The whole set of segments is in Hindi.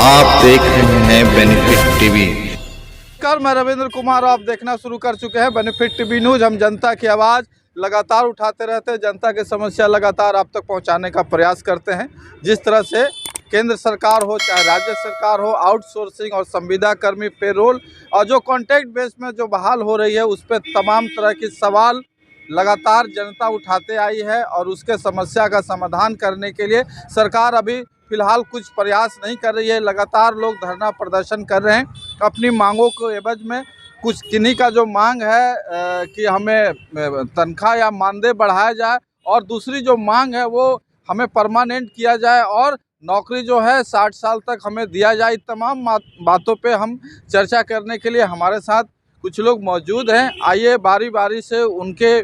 आप देख रहे हैं बेनिफिट टीवी। नमस्कार, मैं रविंद्र कुमार। आप देखना शुरू कर चुके हैं बेनिफिट टीवी न्यूज। हम जनता की आवाज़ लगातार उठाते रहते हैं, जनता की समस्या लगातार आप तक पहुंचाने का प्रयास करते हैं। जिस तरह से केंद्र सरकार हो चाहे राज्य सरकार हो, आउटसोर्सिंग और संविदा कर्मी पेरोल और जो कॉन्ट्रैक्ट बेस में जो बहाल हो रही है, उस पर तमाम तरह की सवाल लगातार जनता उठाते आई है और उसके समस्या का समाधान करने के लिए सरकार अभी फिलहाल कुछ प्रयास नहीं कर रही है। लगातार लोग धरना प्रदर्शन कर रहे हैं अपनी मांगों को एवज में। कुछ किन्हीं का जो मांग है कि हमें तनख्वाह या मानदेय बढ़ाया जाए, और दूसरी जो मांग है वो हमें परमानेंट किया जाए और नौकरी जो है 60 साल तक हमें दिया जाए। तमाम बातों पे हम चर्चा करने के लिए हमारे साथ कुछ लोग मौजूद हैं। आइए बारी बारी से उनके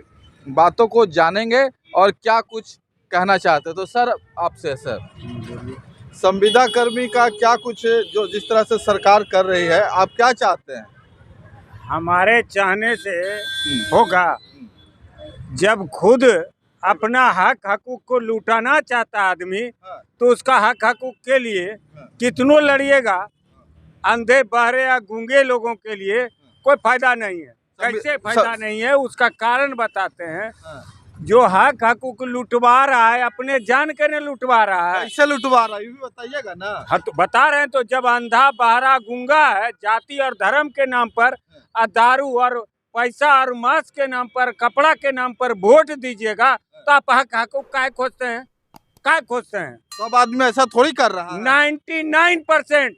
बातों को जानेंगे और क्या कुछ कहना चाहते हैं। तो सर, आपसे सर, संविदा कर्मी का क्या कुछ जो जिस तरह से सरकार कर रही है, आप क्या चाहते हैं? हमारे चाहने से होगा जब खुद अपना हक हकूक को लूटाना चाहता आदमी, तो उसका हक हकूक के लिए कितनों लड़िएगा। अंधे बहरे या गूंगे लोगों के लिए कोई फायदा नहीं है। कैसे फायदा नहीं है उसका कारण बताते हैं। जो हक हकूक लुटवा रहा है, अपने जान के नहीं लुटवा रहा है। कैसे लुटवा रहा है, ये भी बताइएगा ना। हाँ, तो बता रहे हैं। तो जब अंधा बहरा गूंगा है, जाति और धर्म के नाम पर, दारू और पैसा और मांस के नाम पर, कपड़ा के नाम पर वोट दीजिएगा, तो आप हक हकूक काय खोजते हैं? काय खोजते हैं? सब आदमी ऐसा थोड़ी कर रहा है। 99%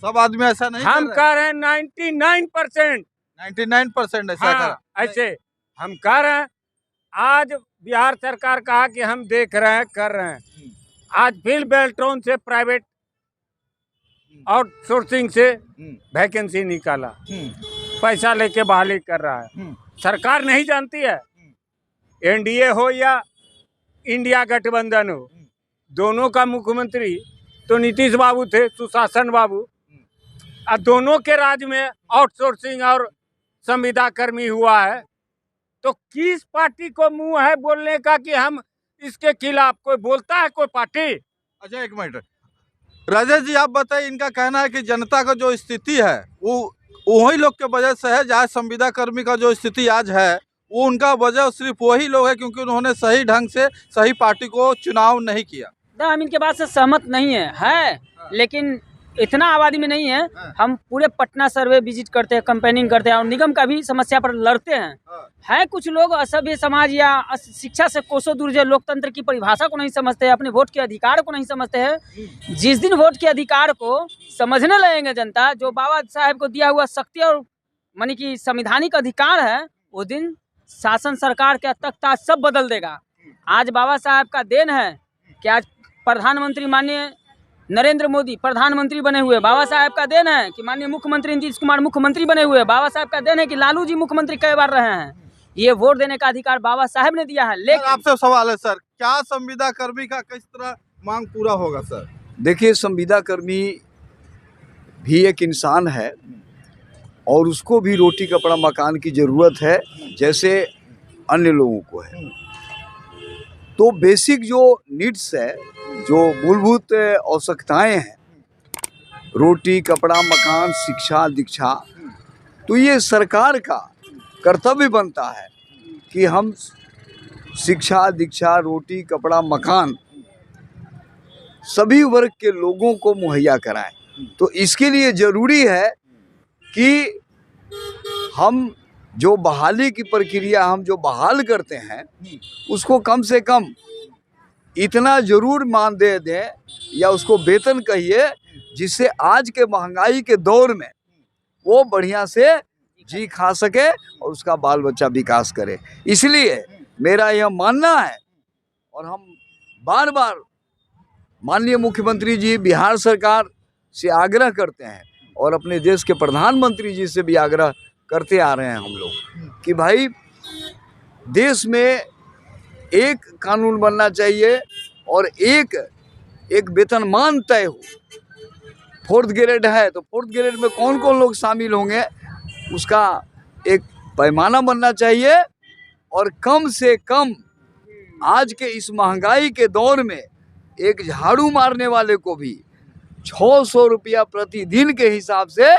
सब आदमी ऐसा नहीं हम कर कह रहे हैं। 99% 99% ऐसा कर रहा है। ऐसे हम कह रहे हैं। आज बिहार सरकार कहा कि हम देख रहे हैं, कर रहे हैं। आज फिर बेल्ट्रॉन से प्राइवेट आउटसोर्सिंग से वैकेंसी निकाला, पैसा लेके बहाली कर रहा है। सरकार नहीं जानती है। एनडीए हो या इंडिया गठबंधन हो, दोनों का मुख्यमंत्री तो नीतीश बाबू थे, सुशासन बाबू। और दोनों के राज्य में आउटसोर्सिंग और संविदा कर्मी हुआ है। तो किस पार्टी को मुंह है बोलने का कि हम इसके खिलाफ? कोई बोलता है कोई पार्टी? अच्छा, एक मिनट राजेश जी, आप बताइए। इनका कहना है कि जनता का जो स्थिति है वो वही लोग के वजह से है। जहाँ संविदा कर्मी का जो स्थिति आज है, वो उनका वजह सिर्फ वही लोग है क्योंकि उन्होंने सही ढंग से सही पार्टी को चुनाव नहीं किया। हम इनके बात से सहमत नहीं है, लेकिन इतना आबादी में नहीं है। हम पूरे पटना सर्वे विजिट करते हैं, कंपेनिंग करते हैं और निगम का भी समस्या पर लड़ते हैं। है कुछ लोग असभ्य समाज या शिक्षा से कोसों दूर, जो लोकतंत्र की परिभाषा को नहीं समझते हैं, अपने वोट के अधिकार को नहीं समझते हैं। जिस दिन वोट के अधिकार को समझने लगेंगे जनता, जो बाबा साहेब को दिया हुआ शक्ति और मानी कि संवैधानिक अधिकार है, उस दिन शासन सरकार के तख्ता सब बदल देगा। आज बाबा साहेब का देन है कि आज प्रधानमंत्री माननीय नरेंद्र मोदी प्रधानमंत्री बने हुए। बाबा साहेब का देन है कि माननीय मुख्यमंत्री नीतीश कुमार मुख्यमंत्री बने हुए। बाबा साहेब का देन है कि लालू जी मुख्यमंत्री कई बार रहे हैं। ये वोट देने का अधिकार बाबा साहेब ने दिया है। लेकिन आपसे सवाल है सर, क्या संविदा कर्मी का किस तरह मांग पूरा होगा सर? देखिए, संविदा कर्मी भी एक इंसान है और उसको भी रोटी कपड़ा मकान की ज़रूरत है, जैसे अन्य लोगों को है। तो बेसिक जो नीड्स है, जो मूलभूत आवश्यकताएं हैं, रोटी कपड़ा मकान शिक्षा दीक्षा, तो ये सरकार का कर्तव्य बनता है कि हम शिक्षा दीक्षा रोटी कपड़ा मकान सभी वर्ग के लोगों को मुहैया कराएं। तो इसके लिए ज़रूरी है कि हम जो बहाली की प्रक्रिया हम जो बहाल करते हैं, उसको कम से कम इतना ज़रूर मानदेय दें या उसको वेतन कहिए, जिससे आज के महंगाई के दौर में वो बढ़िया से जी खा सके और उसका बाल बच्चा विकास करे। इसलिए मेरा यह मानना है और हम बार बार माननीय मुख्यमंत्री जी, बिहार सरकार से आग्रह करते हैं और अपने देश के प्रधानमंत्री जी से भी आग्रह करते आ रहे हैं हम लोग कि भाई देश में एक कानून बनना चाहिए और एक वेतनमान तय हो। 4th ग्रेड है तो 4th ग्रेड में कौन कौन लोग शामिल होंगे, उसका एक पैमाना बनना चाहिए। और कम से कम आज के इस महंगाई के दौर में एक झाड़ू मारने वाले को भी 600 रुपया प्रतिदिन के हिसाब से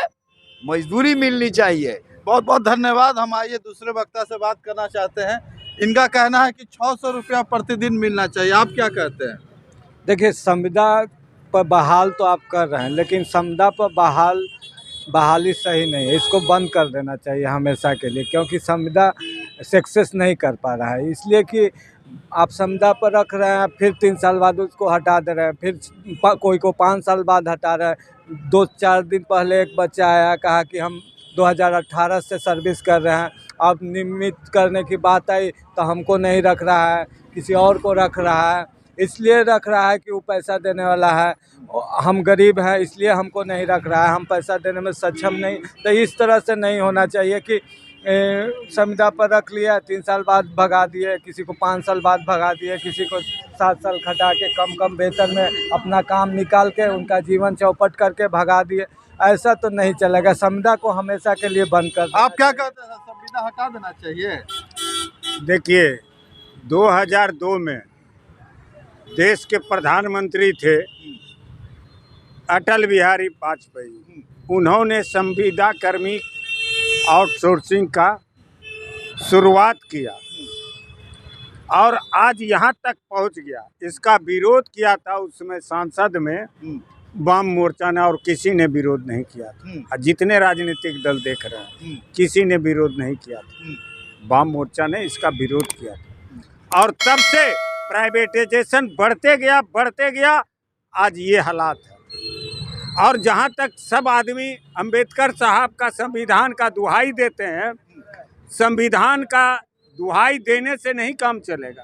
मजदूरी मिलनी चाहिए। बहुत बहुत धन्यवाद। हम आइए दूसरे वक्ता से बात करना चाहते हैं। इनका कहना है कि 600 रुपया प्रतिदिन मिलना चाहिए, आप क्या कहते हैं? देखिए, संविदा पर बहाल तो आप कर रहे हैं, लेकिन संविदा पर बहाली सही नहीं है। इसको बंद कर देना चाहिए हमेशा के लिए, क्योंकि संविदा सक्सेस नहीं कर पा रहा है। इसलिए कि आप संविदा पर रख रहे हैं, फिर 3 साल बाद उसको हटा दे रहे हैं, फिर कोई को 5 साल बाद हटा रहे हैं। 2-4 दिन पहले एक बच्चा आया, कहा कि हम 2018 से सर्विस कर रहे हैं, अब नियमित करने की बात आई तो हमको नहीं रख रहा है, किसी और को रख रहा है। इसलिए रख रहा है कि वो पैसा देने वाला है, हम गरीब हैं इसलिए हमको नहीं रख रहा है, हम पैसा देने में सक्षम नहीं। तो इस तरह से नहीं होना चाहिए कि संविदा पर रख लिया, 3 साल बाद भगा दिए, किसी को 5 साल बाद भगा दिए, किसी को 7 साल खटा के कम वेतन में अपना काम निकाल के उनका जीवन चौपट करके भगा दिए। ऐसा तो नहीं चलेगा। संविदा को हमेशा के लिए बंद कर। आप क्या कहते हैं, संविदा हटा देना चाहिए? देखिए, 2002 में देश के प्रधानमंत्री थे अटल बिहारी वाजपेयी। उन्होंने संविदा कर्मी आउटसोर्सिंग का शुरुआत किया और आज यहाँ तक पहुँच गया। इसका विरोध किया था उसमें संसद में वाम मोर्चा ने, और किसी ने विरोध नहीं किया था। जितने राजनीतिक दल देख रहे हैं किसी ने विरोध नहीं किया था, वाम मोर्चा ने इसका विरोध किया था। और तब से प्राइवेटाइजेशन बढ़ते गया, आज ये हालात है। और जहाँ तक सब आदमी अंबेडकर साहब का संविधान का दुहाई देते हैं, संविधान का दुहाई देने से नहीं काम चलेगा।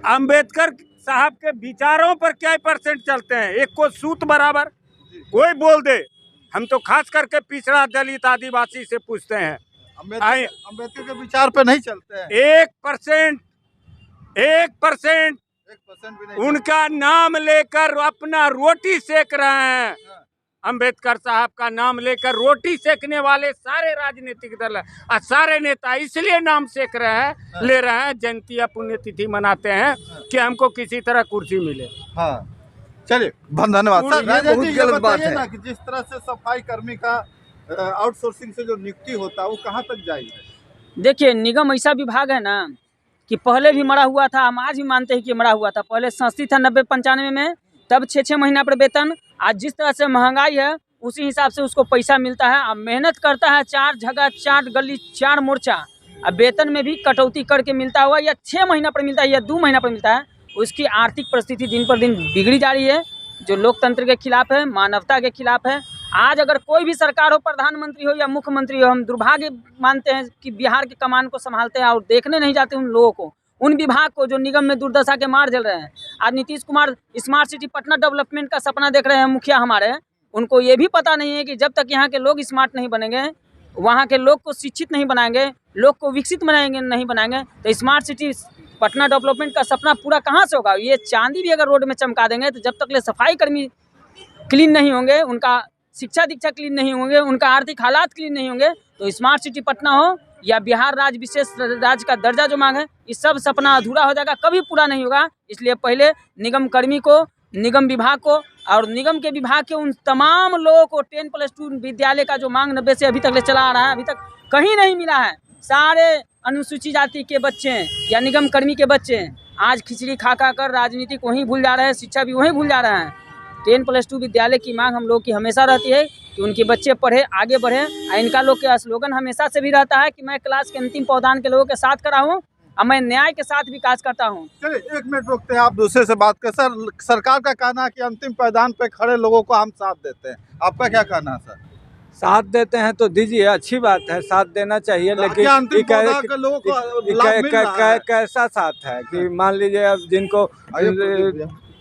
अंबेडकर साहब के विचारों पर क्या % चलते हैं? एक को सूत बराबर कोई बोल दे, हम तो खास करके पिछड़ा दलित आदिवासी से पूछते हैं, अंबेडकर के विचार पे नहीं चलते हैं। 1% भी नहीं। उनका नाम लेकर अपना रोटी सेक रहे हैं। अंबेडकर साहब का नाम लेकर रोटी सेकने वाले सारे राजनीतिक दल और सारे नेता इसलिए नाम सेक रहे हैं, ले रहे हैं, जयंती या पुण्यतिथि मनाते हैं कि हमको किसी तरह कुर्सी मिले। हाँ, चलिए बहुत धन्यवाद सर। राजा जी, ये गलत बात बताइए है ना कि जिस तरह से सफाई कर्मी का आउटसोर्सिंग से जो नियुक्ति होता है वो कहाँ तक जाएगी? देखिए, निगम ऐसा विभाग है ना कि पहले भी मरा हुआ था, हम आज भी मानते हैं कि मरा हुआ था। पहले सस्ती था 90-95 में, तब 6-6 महीना पर वेतन। आज जिस तरह से महंगाई है उसी हिसाब से उसको पैसा मिलता है। अब मेहनत करता है 4 जगह 4 गली 4 मोर्चा, अब वेतन में भी कटौती करके मिलता हुआ या 6 महीना पर मिलता है या 2 महीना पर मिलता है। उसकी आर्थिक परिस्थिति दिन पर दिन बिगड़ी जा रही है, जो लोकतंत्र के खिलाफ है, मानवता के खिलाफ है। आज अगर कोई भी सरकार हो, प्रधानमंत्री हो या मुख्यमंत्री हो, हम दुर्भाग्य मानते हैं कि बिहार के कमान को संभालते हैं और देखने नहीं जाते उन लोगों को, उन विभाग को जो निगम में दुर्दशा के मार झेल रहे हैं। आज Nitish Kumar smart city Patna development का सपना देख रहे हैं मुखिया हमारे, उनको ये भी पता नहीं है कि जब तक यहाँ के लोग स्मार्ट नहीं बनेंगे, वहाँ के लोग को शिक्षित नहीं बनाएंगे, लोग को विकसित नहीं बनाएंगे, तो स्मार्ट सिटी पटना डेवलपमेंट का सपना पूरा कहाँ से होगा? ये चांदी भी अगर रोड में चमका देंगे तो जब तक ले सफाई कर्मी क्लीन नहीं होंगे, उनका शिक्षा दीक्षा क्लीन नहीं होंगे, उनका आर्थिक हालात क्लीन नहीं होंगे, तो स्मार्ट सिटी पटना हो या बिहार राज्य विशेष राज्य का दर्जा जो मांग है, इस सब सपना अधूरा हो जाएगा, कभी पूरा नहीं होगा। इसलिए पहले निगम कर्मी को, निगम विभाग को और निगम के विभाग के उन तमाम लोगों को 10+2 विद्यालय का जो मांग 90 से अभी तक ले चला आ रहा है, अभी तक कहीं नहीं मिला है। सारे अनुसूचित जाति के बच्चे या निगम कर्मी के बच्चे आज खिचड़ी खा कर राजनीतिक वहीं भूल जा रहे हैं, शिक्षा भी वहीं भूल जा रहे हैं। 10+2 विद्यालय की मांग हम लोग की हमेशा रहती है कि उनके बच्चे पढ़े, आगे बढ़े। इनका लोग के स्लोगन हमेशा से भी रहता है कि मैं क्लास के अंतिम पावदान के लोगों के साथ खड़ा हूँ और मैं न्याय के साथ विकास करता हूँ। चलिए 1 मिनट रुकते हैं, आप दूसरे से बात कर। सर, सरकार का कहना है कि अंतिम पायदान पे खड़े लोगों को हम साथ देते हैं, आपका क्या कहना है सर? साथ देते हैं तो दीजिए, अच्छी बात है, साथ देना चाहिए, लेकिन अंतिम पायदान के लोगों को लाभ मिल रहा है? कैसा साथ है कि मान लीजिए अब जिनको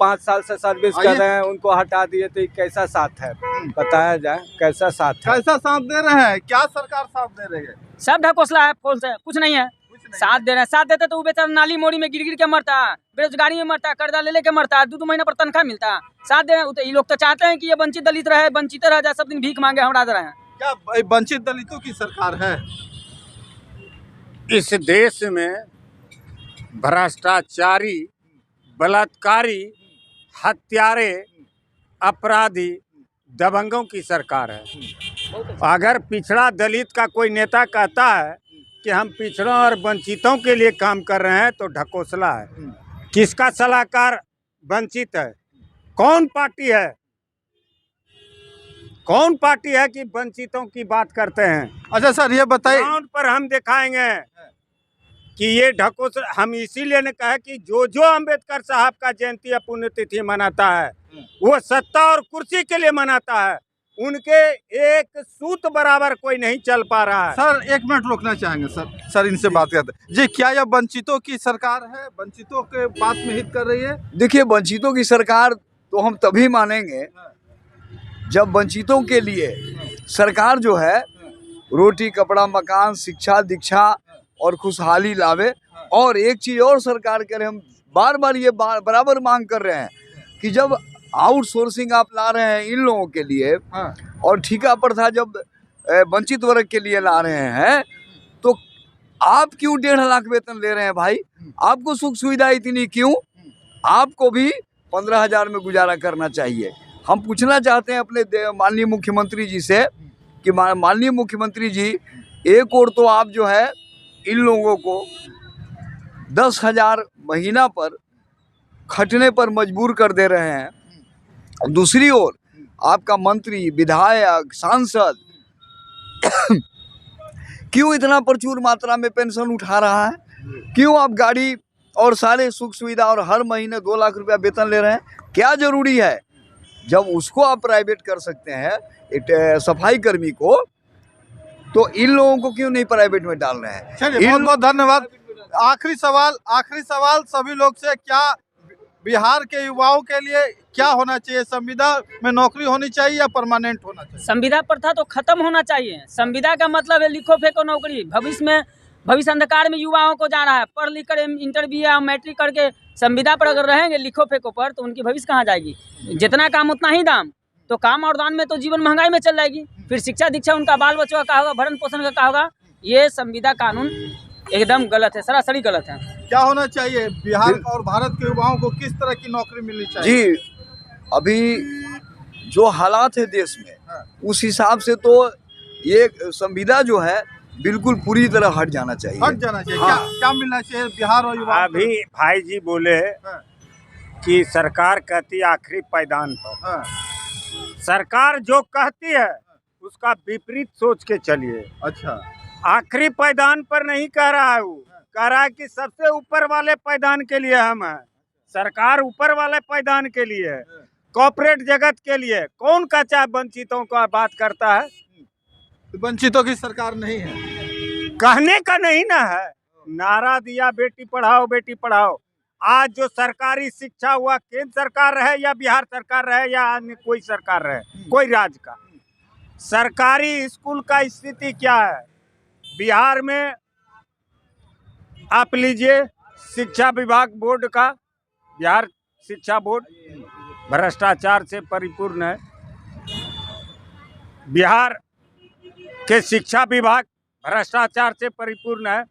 5 साल से सर्विस कर रहे हैं उनको हटा दिए, तो कैसा साथ है? बताया जाए कैसा साथ है? कैसा साथ दे रहे हैं? क्या सरकार साथ दे रही है? सब ढकोसला है, फॉल्स है, कुछ नहीं है। साथ दे रहे हैं, साथ देते तो वो बेचारा नाली मोड़ी में गिर के मरता, बेरोजगारी में मरता, कर्जा ले के मरता, 2-2 महीना पर तनख्वाह मिलता। साथ दे रहे हैं, तो ये लोग तो चाहते हैं कि ये वंचित दलित रहे, वंचित रह जाए, सब दिन भीख मांगे हमरा रहे हैं। क्या वंचित दलितों की सरकार है? इस देश में भ्रष्टाचारी, बलात्कारी, हत्यारे, अपराधी दबंगों की सरकार है। अगर पिछड़ा दलित का कोई नेता कहता है कि हम पिछड़ों और वंचितों के लिए काम कर रहे हैं तो ढकोसला है। किसका सलाहकार वंचित है? कौन पार्टी है? कौन पार्टी है कि वंचितों की बात करते हैं? अच्छा सर ये बताइए, ग्राउंड पर हम दिखाएंगे कि ये ढकोसला। हम इसीलिए ने कहा कि जो अंबेडकर साहब का जयंती या पुण्यतिथि मनाता है वो सत्ता और कुर्सी के लिए मनाता है। उनके एक सूत बराबर कोई नहीं चल पा रहा है। सर 1 मिनट रोकना चाहेंगे सर इनसे बात करते हैं जी। क्या यह वंचितों की सरकार है? वंचितों के बात में हित कर रही है? देखिए, वंचितों की सरकार तो हम तभी मानेंगे जब वंचितों के लिए सरकार जो है रोटी कपड़ा मकान शिक्षा दीक्षा और खुशहाली लावे। और एक चीज़ और सरकार करे, हम बार बार ये बराबर मांग कर रहे हैं कि जब आउटसोर्सिंग आप ला रहे हैं इन लोगों के लिए और ठेका प्रथा जब वंचित वर्ग के लिए ला रहे हैं तो आप क्यों 1.5 लाख वेतन ले रहे हैं भाई? आपको सुख सुविधा इतनी क्यों? आपको भी 15,000 में गुजारा करना चाहिए। हम पूछना चाहते हैं अपने माननीय मुख्यमंत्री जी से कि माननीय मुख्यमंत्री जी, एक और तो आप जो है इन लोगों को 10,000 महीना पर खटने पर मजबूर कर दे रहे हैं, दूसरी ओर आपका मंत्री विधायक सांसद क्यों इतना प्रचुर मात्रा में पेंशन उठा रहा है? क्यों आप गाड़ी और सारे सुख सुविधा और हर महीने 2 लाख रुपया वेतन ले रहे हैं? क्या जरूरी है? जब उसको आप प्राइवेट कर सकते हैं एक सफाई कर्मी को, तो इन लोगों को क्यों नहीं प्राइवेट में डाल रहे हैं? चलिए बहुत बहुत धन्यवाद। आखिरी सवाल सभी लोग से, क्या बिहार के युवाओं के लिए क्या होना चाहिए? संविदा में नौकरी होनी चाहिए या परमानेंट होना चाहिए? संविदा प्रथा तो खत्म होना चाहिए। संविदा का मतलब है लिखो फेंको नौकरी। भविष्य अंधकार में युवाओं को जा रहा है। पढ़ लिख कर इंटरव्यू या मैट्रिक करके संविदा पर अगर रहेंगे लिखो फेंको पर, तो उनकी भविष्य कहाँ जाएगी? जितना काम उतना ही दाम। तो काम और दान में तो जीवन महंगाई में चल जाएगी। फिर शिक्षा दीक्षा उनका बाल बच्चों का होगा, भरण पोषण का होगा? ये संविदा कानून एकदम गलत है, सरासरी गलत है। क्या होना चाहिए? बिहार और भारत के युवाओं को किस तरह की नौकरी मिलनी चाहिए? जी, अभी जो हालात है देश में उस हिसाब से तो ये संविदा जो है बिल्कुल पूरी तरह हट जाना चाहिए। हाँ। क्या मिलना चाहिए बिहार और युवाओं को? अभी भाई जी बोले कि सरकार कहती आखिरी पायदान पर। हाँ। सरकार जो कहती है उसका विपरीत सोच के चलिए। अच्छा, आखिरी पायदान पर नहीं कह रहा है, वो कह रहा है कि सबसे ऊपर वाले पायदान के लिए हम हैं। सरकार ऊपर वाले पायदान के लिए है, कॉर्पोरेट जगत के लिए। कौन का चाहे वंचितों का बात करता है? वंचितों की सरकार नहीं है, कहने का नहीं ना है। नारा दिया बेटी पढ़ाओ बेटी पढ़ाओ। आज जो सरकारी शिक्षा हुआ, केंद्र सरकार रहे या बिहार सरकार रहे या अन्य कोई सरकार रहे, कोई राज्य का, सरकारी स्कूल का स्थिति क्या है? बिहार में आप लीजिए शिक्षा विभाग बोर्ड का, बिहार शिक्षा बोर्ड भ्रष्टाचार से परिपूर्ण है। बिहार के शिक्षा विभाग भ्रष्टाचार से परिपूर्ण है।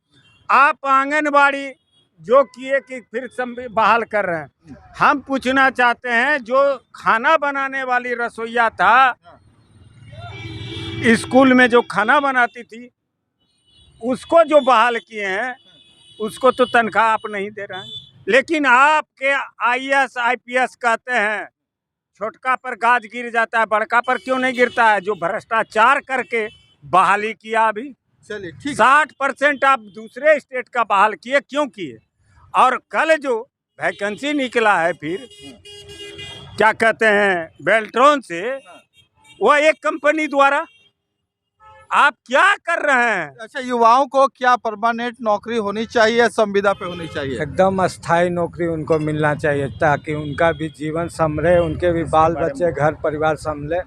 आप आंगनबाड़ी जो किए कि फिर बहाल कर रहे हैं। हम पूछना चाहते हैं, जो खाना बनाने वाली रसोइया था स्कूल में, जो खाना बनाती थी, उसको जो बहाल किए हैं उसको तो तनख्वाह आप नहीं दे रहे हैं। लेकिन आपके IAS IPS कहते हैं छोटका पर गाज गिर जाता है, बड़का पर क्यों नहीं गिरता है? जो भ्रष्टाचार करके बहाली किया अभी। चलिए ठीक। 60% आप दूसरे स्टेट का बहाल किए, क्यों किए? और कल जो वैकेंसी निकला है फिर क्या कहते हैं बेल्ट्रॉन से, वो एक कंपनी द्वारा, आप क्या कर रहे हैं? अच्छा, युवाओं को क्या परमानेंट नौकरी होनी चाहिए, संविदा पे होनी चाहिए? एकदम अस्थाई नौकरी उनको मिलना चाहिए ताकि उनका भी जीवन संभले, उनके भी बाल बच्चे घर परिवार संभले।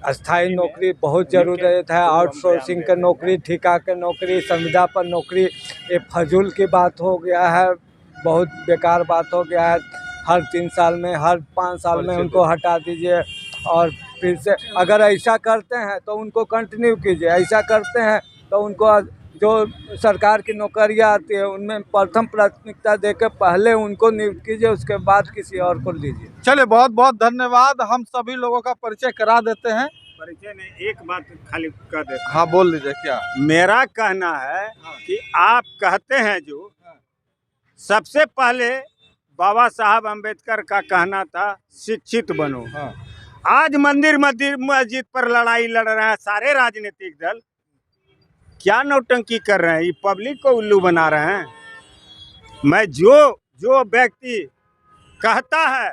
अस्थाई नौकरी बहुत ज़रूरत है। आउटसोर्सिंग का नौकरी, ठेका के नौकरी, संविदा पर नौकरी, ये फजूल की बात हो गया है, बहुत बेकार बात हो गया है। हर 3 साल में, हर 5 साल में उनको हटा दीजिए और फिर से अगर ऐसा करते हैं तो उनको कंटिन्यू कीजिए। ऐसा करते हैं तो उनको जो सरकार की नौकरियां आती है उनमें प्रथम प्राथमिकता देकर पहले उनको नियुक्त कीजिए, उसके बाद किसी और को लीजिए। चलिए बहुत बहुत धन्यवाद। हम सभी लोगों का परिचय करा देते हैं। परिचय ने एक बात खाली कर देता। हाँ बोल लीजिए क्या। मेरा कहना है कि आप कहते हैं जो सबसे पहले बाबा साहब अम्बेडकर का कहना था शिक्षित बनो। आज मंदिर मस्जिद पर लड़ाई लड़ रहे हैं सारे राजनीतिक दल। क्या नौटंकी कर रहे हैं, ये पब्लिक को उल्लू बना रहे हैं। मैं जो व्यक्ति कहता है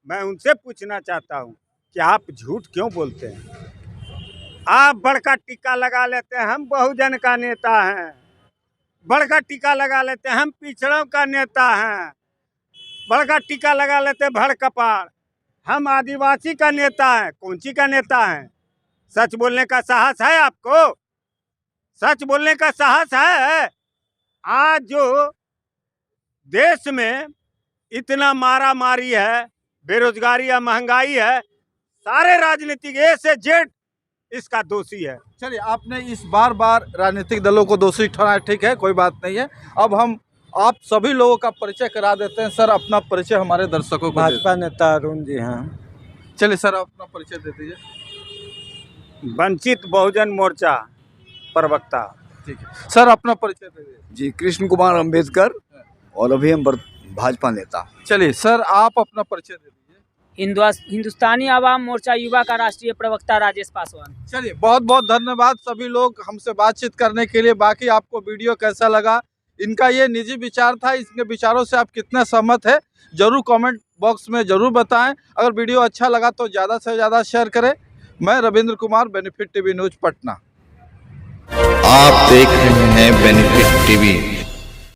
मैं उनसे पूछना चाहता हूँ कि आप झूठ क्यों बोलते हैं। आप बड़का टीका लगा लेते हैं हम बहुजन का नेता हैं, बड़का टीका लगा लेते हैं हम पिछड़ों का नेता हैं, बड़का टीका लगा लेते हैं भड़ कपाड़ हम आदिवासी का नेता है। कौन सी का नेता है? सच बोलने का साहस है आपको? सच बोलने का साहस है? आज जो देश में इतना मारा मारी है, बेरोजगारी या महंगाई है, सारे राजनीतिक ए से जेड इसका दोषी है। चलिए आपने इस बार राजनीतिक दलों को दोषी ठहराया, ठीक है, कोई बात नहीं है। अब हम आप सभी लोगों का परिचय करा देते हैं। सर अपना परिचय हमारे दर्शकों को। भाजपा नेता अरुण जी हैं। चलिए सर अपना परिचय दे दीजिए। वंचित बहुजन मोर्चा प्रवक्ता। ठीक है सर अपना परिचय दे दीजिए। जी कृष्ण कुमार अम्बेडकर और अभी हम भाजपा नेता। चलिए सर आप अपना परिचय दे दीजिए। हिंदुस्तानी आवाम मोर्चा युवा का राष्ट्रीय प्रवक्ता राजेश पासवान। चलिए बहुत बहुत धन्यवाद सभी लोग हमसे बातचीत करने के लिए। बाकी आपको वीडियो कैसा लगा, इनका ये निजी विचार था, इसके विचारों से आप कितना सहमत है जरूर कमेंट बॉक्स में जरूर बताएं। अगर वीडियो अच्छा लगा तो ज़्यादा से ज़्यादा शेयर करें। मैं Ravindra Kumar, benefit TV news Patna. आप देख रहे हैं बेनिफिट टीवी।